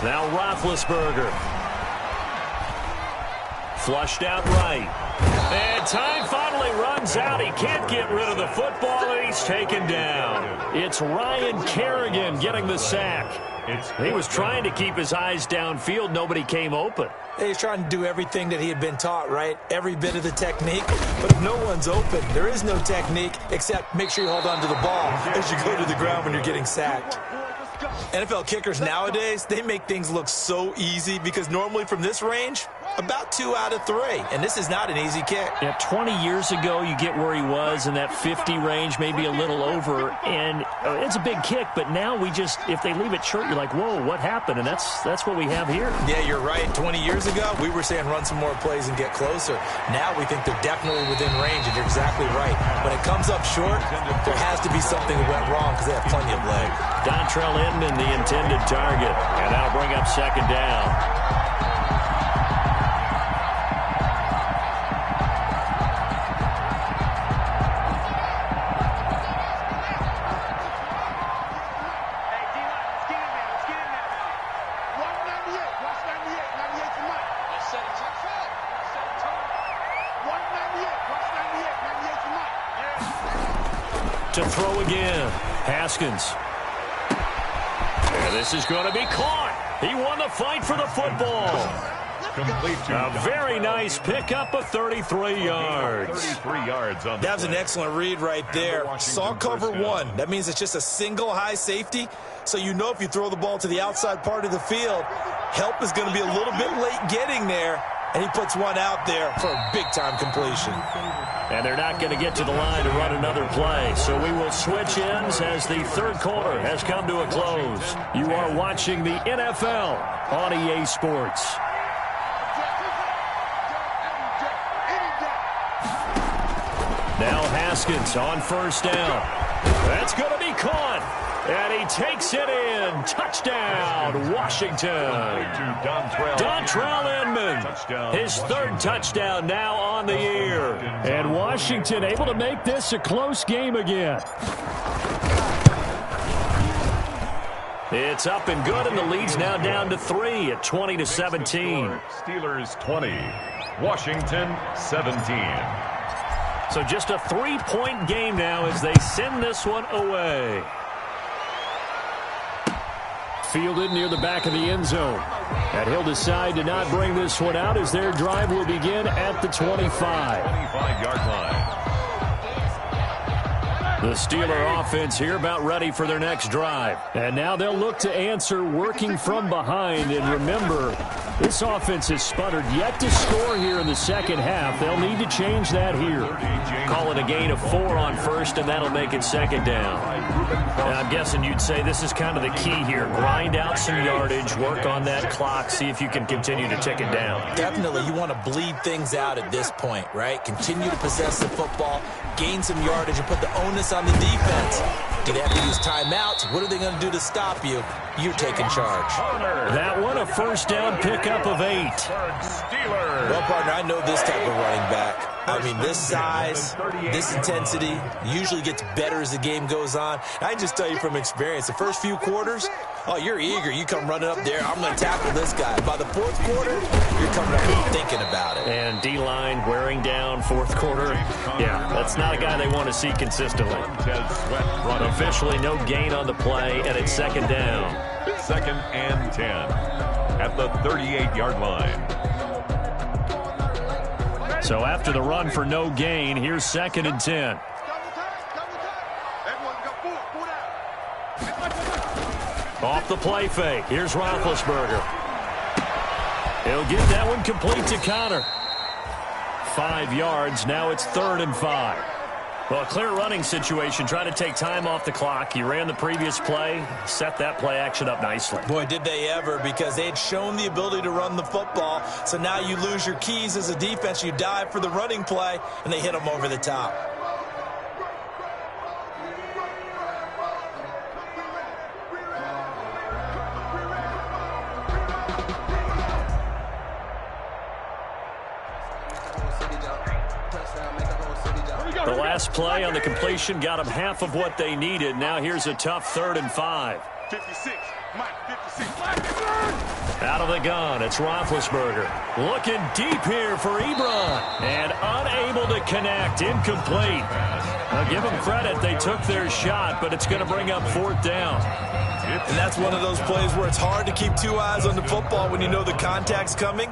Now Roethlisberger. Flushed out right. And time finally runs out. He can't get rid of the football, and he's taken down. It's Ryan Kerrigan getting the sack. He was trying to keep his eyes downfield. Nobody came open. He's trying to do everything that he had been taught, right? Every bit of the technique. But if no one's open, there is no technique except make sure you hold on to the ball as you go to the ground when you're getting sacked. NFL kickers nowadays, they make things look so easy because normally from this range, about 2 out of 3. And this is not an easy kick. Yeah, 20 years ago, you get where he was in that 50 range, maybe a little over. And it's a big kick, but now we just, if they leave it short, you're like, whoa, what happened? And that's what we have here. Yeah, you're right. 20 years ago, we were saying run some more plays and get closer. Now we think they're definitely within range, and you're exactly right. When it comes up short, there has to be something that went wrong because they have plenty of leg. Dontrell Inman, the intended target. And that'll bring up second down. To throw again, Haskins. And this is going to be caught. He won the fight for the football. A very nice pickup of 33 yards. 33 yards on the That was an play. excellent read right there. Saw cover 1. That means it's just a single high safety. So you know if you throw the ball to the outside part of the field, help is going to be a little bit late getting there. And he puts one out there for a big-time completion. And they're not going to get to the line to run another play. So we will switch ends as the third quarter has come to a close. You are watching the NFL on EA Sports. Now Haskins on first down. That's going to be caught. And he takes it in. Touchdown, Washington. Dontrell Inman. His third touchdown now on the year. And Washington able to make this a close game again. It's up and good, and the lead's now down to 3 at 20-17. Steelers 20, Washington 17. So just a 3-point game now as they send this one away. Fielded near the back of the end zone. And he'll decide to not bring this one out as their drive will begin at the 25. 25-yard line. The Steeler offense here about ready for their next drive. And now they'll look to answer working from behind. And remember, this offense has sputtered yet to score here in the second half. They'll need to change that here. Call it a gain of 4 on first, and that'll make it second down. And I'm guessing you'd say this is kind of the key here. Grind out some yardage, work on that clock, see if you can continue to tick it down. Definitely, you want to bleed things out at this point, right? Continue to possess the football, gain some yardage, and put the onus on the defense. Do they have to use timeouts? What are they going to do to stop you? You're taking charge. That one a first down pickup of 8. Well, partner, I know this type of running back. I mean, this size, this intensity usually gets better as the game goes on. I can just tell you from experience, the first few quarters, oh, you're eager. You come running up there, I'm going to tackle this guy. By the fourth quarter, you're coming up and thinking about it. And D-line wearing down fourth quarter. Yeah, that's not a guy they want to see consistently. Officially no gain on the play, and it's second down. 2nd and 10 at the 38-yard line. So after the run for no gain, here's 2nd and 10. Off the play fake. Here's Roethlisberger. He'll get that one complete to Connor. 5 yards. Now it's 3rd and 5. Well, a clear running situation. Try to take time off the clock. You ran the previous play, set that play action up nicely. Boy, did they ever, because they had shown the ability to run the football. So now you lose your keys as a defense. You dive for the running play, and they hit them over the top. The last play on the completion got them half of what they needed. Now here's a tough 3rd and 5. 56, Mike, 56. Out of the gun, it's Roethlisberger. Looking deep here for Ebron. And unable to connect. Incomplete. Now give them credit. They took their shot, but it's going to bring up 4th down. And that's one of those plays where it's hard to keep 2 eyes on the football when you know the contact's coming,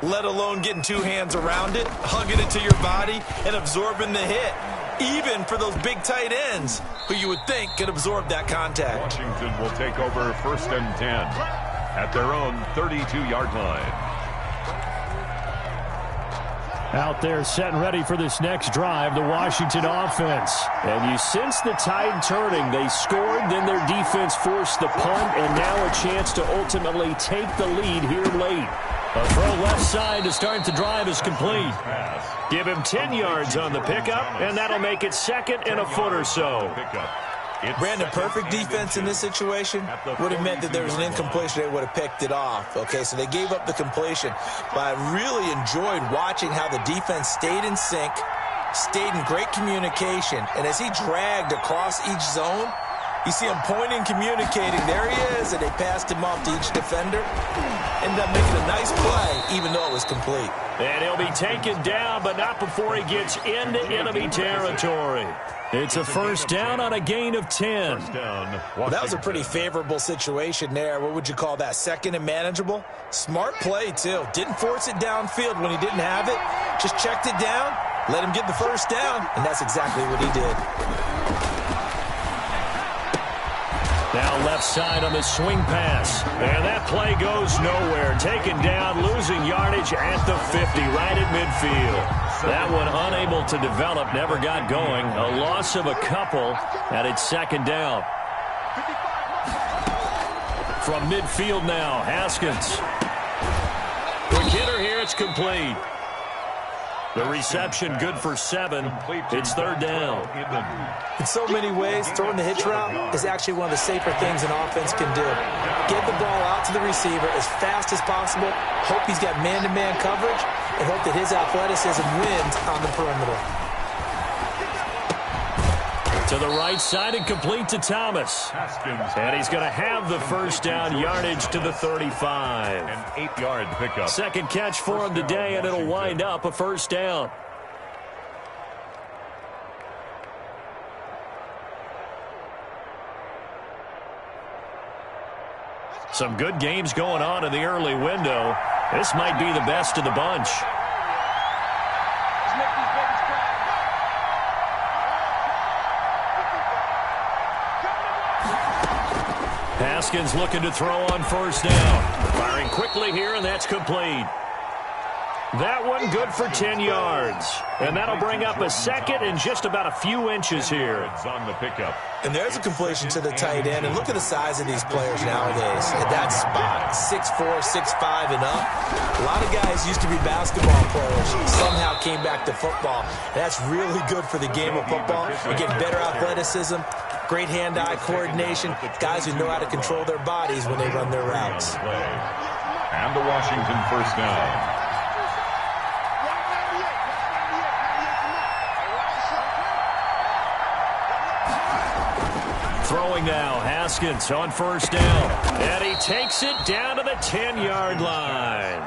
let alone getting 2 hands around it, hugging it to your body, and absorbing the hit. Even for those big tight ends, who you would think could absorb that contact. Washington will take over 1st and 10 at their own 32-yard line. Out there setting ready for this next drive, the Washington offense. And you sense the tide turning. They scored, then their defense forced the punt, and now a chance to ultimately take the lead here late. A throw left side to start the drive is complete. Give him 10 yards on the pickup, and that'll make it 2nd and a foot or so. Brandon, perfect defense in this situation would have meant that there was an incompletion. They would have picked it off. Okay, so they gave up the completion. But I really enjoyed watching how the defense stayed in sync, stayed in great communication. And as he dragged across each zone, you see him pointing, communicating. There he is, and they passed him off to each defender. Ended up making a nice play, even though it was complete. And he'll be taken down, but not before he gets into enemy territory. It's a first down on a gain of 10. Well, that was a pretty favorable situation there. What would you call that? 2nd and manageable? Smart play, too. Didn't force it downfield when he didn't have it. Just checked it down, let him get the first down, and that's exactly what he did. Now left side on the swing pass. And that play goes nowhere. Taken down, losing yardage at the 50, right at midfield. That one unable to develop, never got going. A loss of a couple, and it's 2nd down. From midfield now, Haskins. Quick hitter here, it's complete. The reception good for 7. It's third down. In so many ways, throwing the hitch route is actually one of the safer things an offense can do. Get the ball out to the receiver as fast as possible, hope he's got man-to-man coverage, and hope that his athleticism wins on the perimeter. To the right side and complete to Thomas. And he's going to have the first down, yardage to the 35. An 8-yard pickup. Second catch for him today, and it'll wind up a first down. Some good games going on in the early window. This might be the best of the bunch. Haskins looking to throw on first down. Firing quickly here, and that's complete. That one good for 10 yards. And that'll bring up a second and just about a few inches here. It's on the pickup. And there's a completion to the tight end. And look at the size of these players nowadays. At that spot, 6'4", 6'5", and up. A lot of guys used to be basketball players. Somehow came back to football. And that's really good for the game of football. You get better athleticism, great hand-eye coordination, guys who know how to control their bodies when they run their routes. And the Washington first down. Throwing now, Haskins on first down. And he takes it down to the 10-yard line.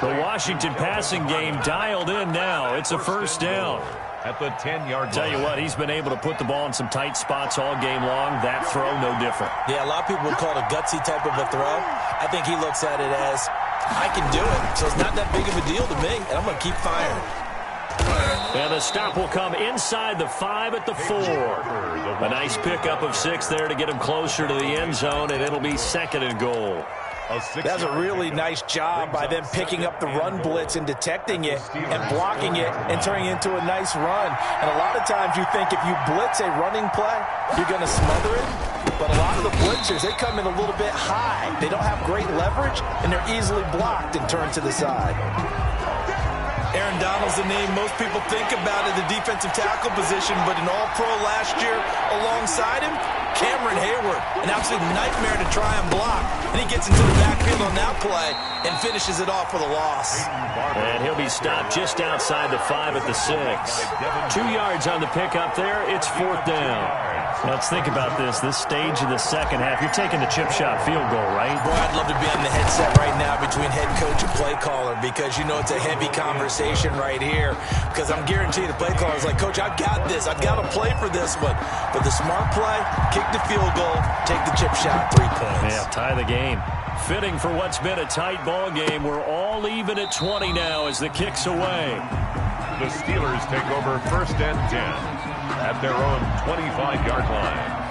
The Washington passing game dialed in now. It's a first down. At the 10-yard line. Tell you what, he's been able to put the ball in some tight spots all game long. That throw, no different. Yeah, a lot of people would call it a gutsy type of a throw. I think he looks at it as, I can do it, so it's not that big of a deal to me, and I'm going to keep firing. And the stop will come inside the 5 at the 4. A nice pickup of 6 there to get him closer to the end zone, and it'll be second and goal. That's a really nice job by them picking up the run blitz and detecting it and blocking it and turning it into a nice run. And a lot of times you think if you blitz a running play, you're going to smother it. But a lot of the blitzers, they come in a little bit high. They don't have great leverage, and they're easily blocked and turned to the side. Aaron Donald's the name most people think about at the defensive tackle position, but an all-pro last year alongside him, Cameron Hayward, an absolute nightmare to try and block. And he gets into the backfield on that play and finishes it off with a loss. And he'll be stopped just outside the 5 at the 6. 2 yards on the pickup there. It's fourth down. Let's think about this stage of the second half. You're taking the chip shot field goal, right? Boy, I'd love to be on the headset right now between head coach and play caller because, you know, it's a heavy conversation right here because I'm guaranteed the play caller is like, Coach, I've got this. I've got to play for this one. But the smart play, kick the field goal, take the chip shot, 3 points. Yeah, tie the game. Fitting for what's been a tight ball game. We're all even at 20 now as the kick's away. The Steelers take over first and 10 at their own 25-yard line.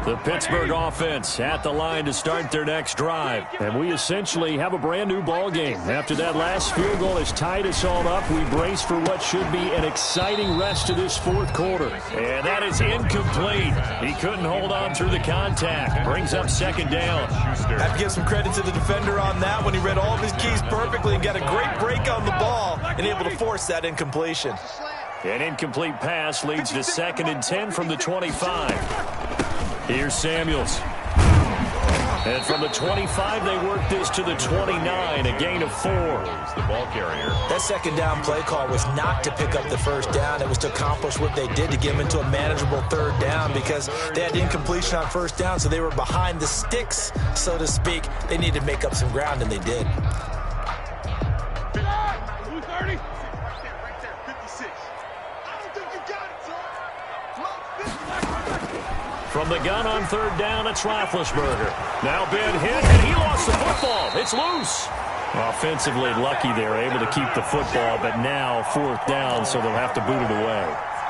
The Pittsburgh offense at the line to start their next drive. And we essentially have a brand new ball game. After that last field goal has tied us all up, we brace for what should be an exciting rest of this fourth quarter. And that is incomplete. He couldn't hold on through the contact. Brings up second down. I have to give some credit to the defender on that when he read all of his keys perfectly and got a great break on the ball and able to force that incompletion. An incomplete pass leads to second and 10 from the 25. Here's Samuels. And from the 25, they work this to the 29, a gain of 4. The ball carrier. That second down play call was not to pick up the first down. It was to accomplish what they did to get them into a manageable third down because they had incompletion on first down, so they were behind the sticks, so to speak. They needed to make up some ground, and they did. 230. Right there, 56. I don't think you got it, son. From the gun on third down, it's Roethlisberger. Now Ben hit, and he lost the football. It's loose. Offensively lucky they're able to keep the football, but now fourth down, so they'll have to boot it away.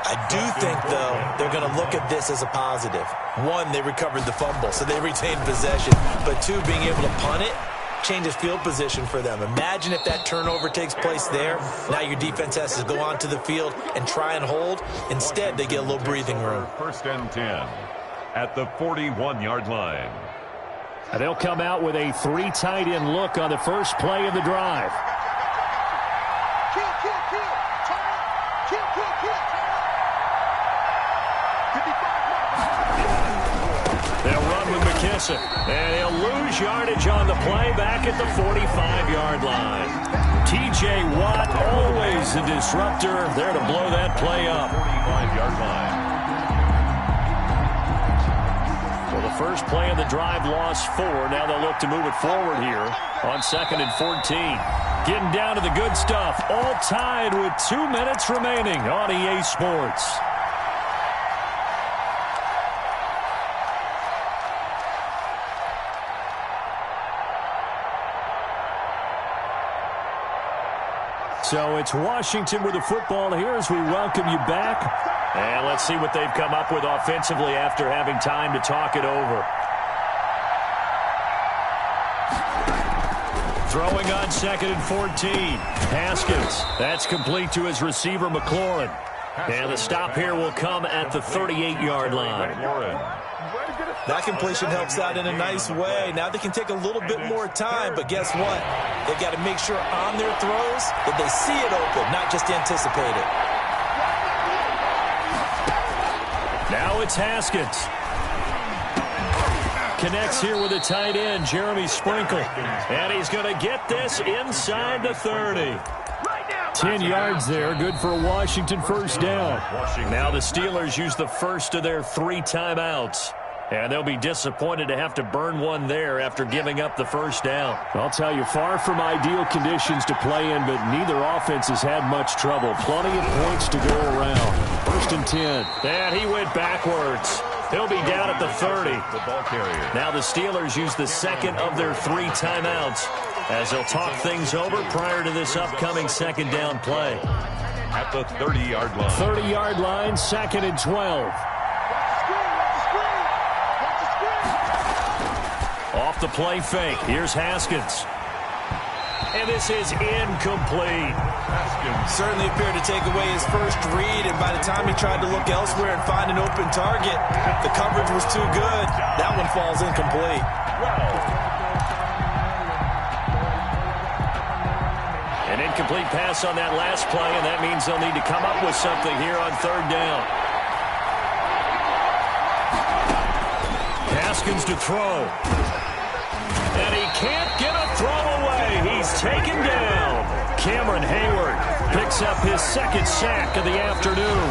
I do think, though, they're going to look at this as a positive. One, they recovered the fumble, so they retained possession. But two, being able to punt it changes field position for them. Imagine if that turnover takes place there. Now your defense has to go onto the field and try and hold. Instead, they get a little breathing room. First and 10 at the 41-yard line. And they'll come out with a 3 tight end look on the first play of the drive. Kill, kill, kill. Turn up. Kill, kill, kill. Turn up. 55. They'll run with McKissick. And he'll lose yardage on the play back at the 45-yard line. T.J. Watt, always a disruptor, there to blow that play up. 45-yard line. Well, the first play of the drive lost 4. Now they'll look to move it forward here on 2nd and 14. Getting down to the good stuff. All tied with 2 minutes remaining on EA Sports. So it's Washington with the football here as we welcome you back. And let's see what they've come up with offensively after having time to talk it over. Throwing on 2nd and 14. Haskins. That's complete to his receiver, McLaurin. And the stop here will come at the 38-yard line. That completion helps out in a nice way. Now they can take a little bit more time, but guess what? They've got to make sure on their throws that they see it open, not just anticipate it. Now it's Haskins. Connects here with a tight end, Jeremy Sprinkle. And he's going to get this inside the 30. 10 yards there, good for a Washington first down. Now the Steelers use the first of their 3 timeouts. And they'll be disappointed to have to burn one there after giving up the first down. I'll tell you, far from ideal conditions to play in, but neither offense has had much trouble. Plenty of points to go around. 1st and 10. And he went backwards. He'll be down at the 30. The ball carrier. Now the Steelers use the second of their 3 timeouts as they'll talk things over prior to this upcoming 2nd down play. At the 30-yard line. 30-yard line, 2nd and 12. Off the play fake. Here's Haskins. And this is incomplete. Haskins Certainly appeared to take away his first read, and by the time he tried to look elsewhere and find an open target, the coverage was too good. That one falls incomplete. An incomplete pass on that last play, and that means they'll need to come up with something here on 3rd down. Haskins to throw. And he can't get a throw away. He's taken down. Cameron Hayward picks up his 2nd sack of the afternoon.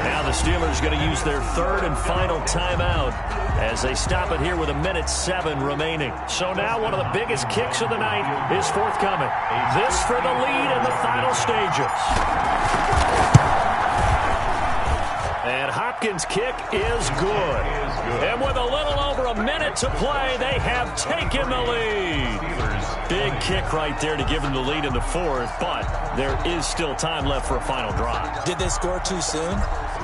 Now the Steelers going to use their 3rd and final timeout as they stop it here with 1:07 remaining. So now one of the biggest kicks of the night is forthcoming. This for the lead in the final stages. And Hopkins' kick is good. And with a little over a minute to play, they have taken the lead. Big kick right there to give them the lead in the 4th, but there is still time left for a final drive. Did they score too soon?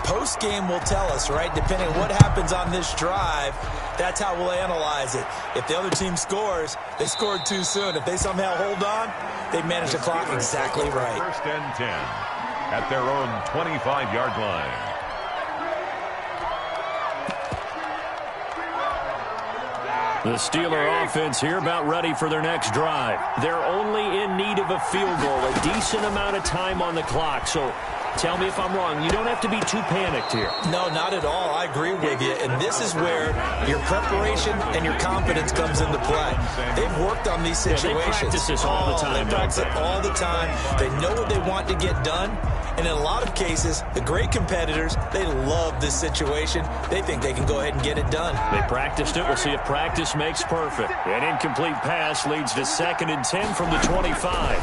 Post-game will tell us, right? Depending on what happens on this drive, that's how we'll analyze it. If the other team scores, they scored too soon. If they somehow hold on, they manage the clock exactly right. 1st and 10 at their own 25-yard line. The Steeler offense here about ready for their next drive. They're only in need of a field goal, a decent amount of time on the clock. So tell me if I'm wrong. You don't have to be too panicked here. No, not at all. I agree with you. And this is where your preparation and your confidence comes into play. They've worked on these situations. They practice this all the time. They practice it all the time. They know what they want to get done. And in a lot of cases, the great competitors, they love this situation. They think they can go ahead and get it done. They practiced it. We'll see if practice makes perfect. An incomplete pass leads to 2nd and 10 from the 25.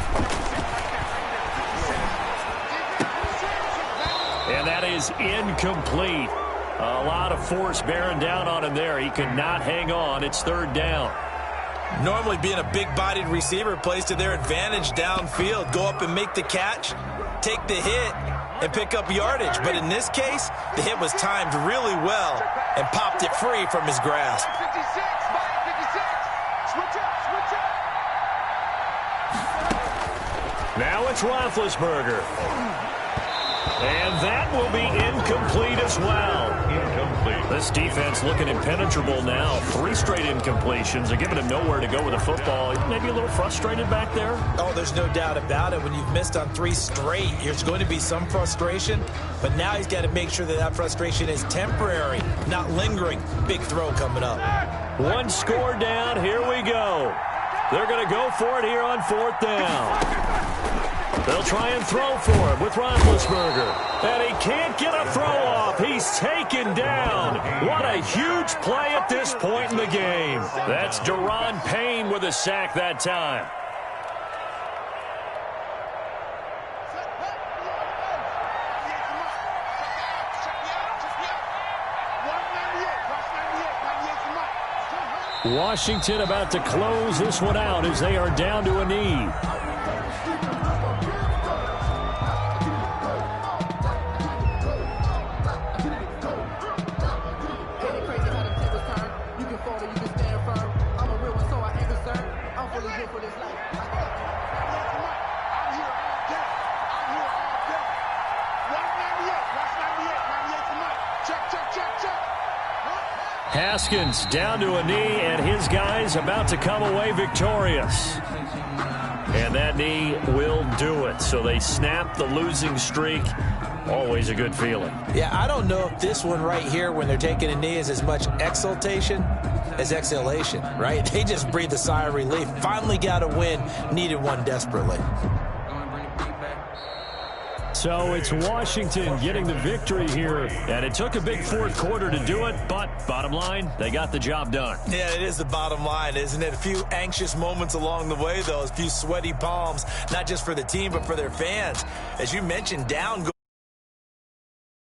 And that is incomplete. A lot of force bearing down on him there. He could not hang on. It's 3rd down. Normally being a big-bodied receiver plays to their advantage downfield. Go up and make the catch, take the hit, and pick up yardage. But in this case, the hit was timed really well and popped it free from his grasp. 56, Mike 56. Switch up, switch up. Now it's Roethlisberger. And that will be incomplete as well. Incomplete. This defense looking impenetrable now. 3 straight incompletions. They're giving him nowhere to go with the football. Maybe a little frustrated back there. Oh, there's no doubt about it. When you've missed on 3 straight, there's going to be some frustration. But now he's got to make sure that that frustration is temporary, not lingering. Big throw coming up. 1 score down. Here we go. They're going to go for it here on 4th down. They'll try and throw for him with Roethlisberger. And he can't get a throw off. He's taken down. What a huge play at this point in the game. That's Daron Payne with a sack that time. Washington about to close this one out as they are down to a knee. Haskins down to a knee, and his guys about to come away victorious. And that knee will do it. So they snap the losing streak. Always a good feeling. Yeah, I don't know if this one right here, when they're taking a knee, is as much exultation as exhalation, right? They just breathe a sigh of relief. Finally got a win. Needed one desperately. So it's Washington getting the victory here, and it took a big 4th quarter to do it, but bottom line, they got the job done. Yeah, it is the bottom line, isn't it? A few anxious moments along the way, though, a few sweaty palms, not just for the team, but for their fans. As you mentioned, down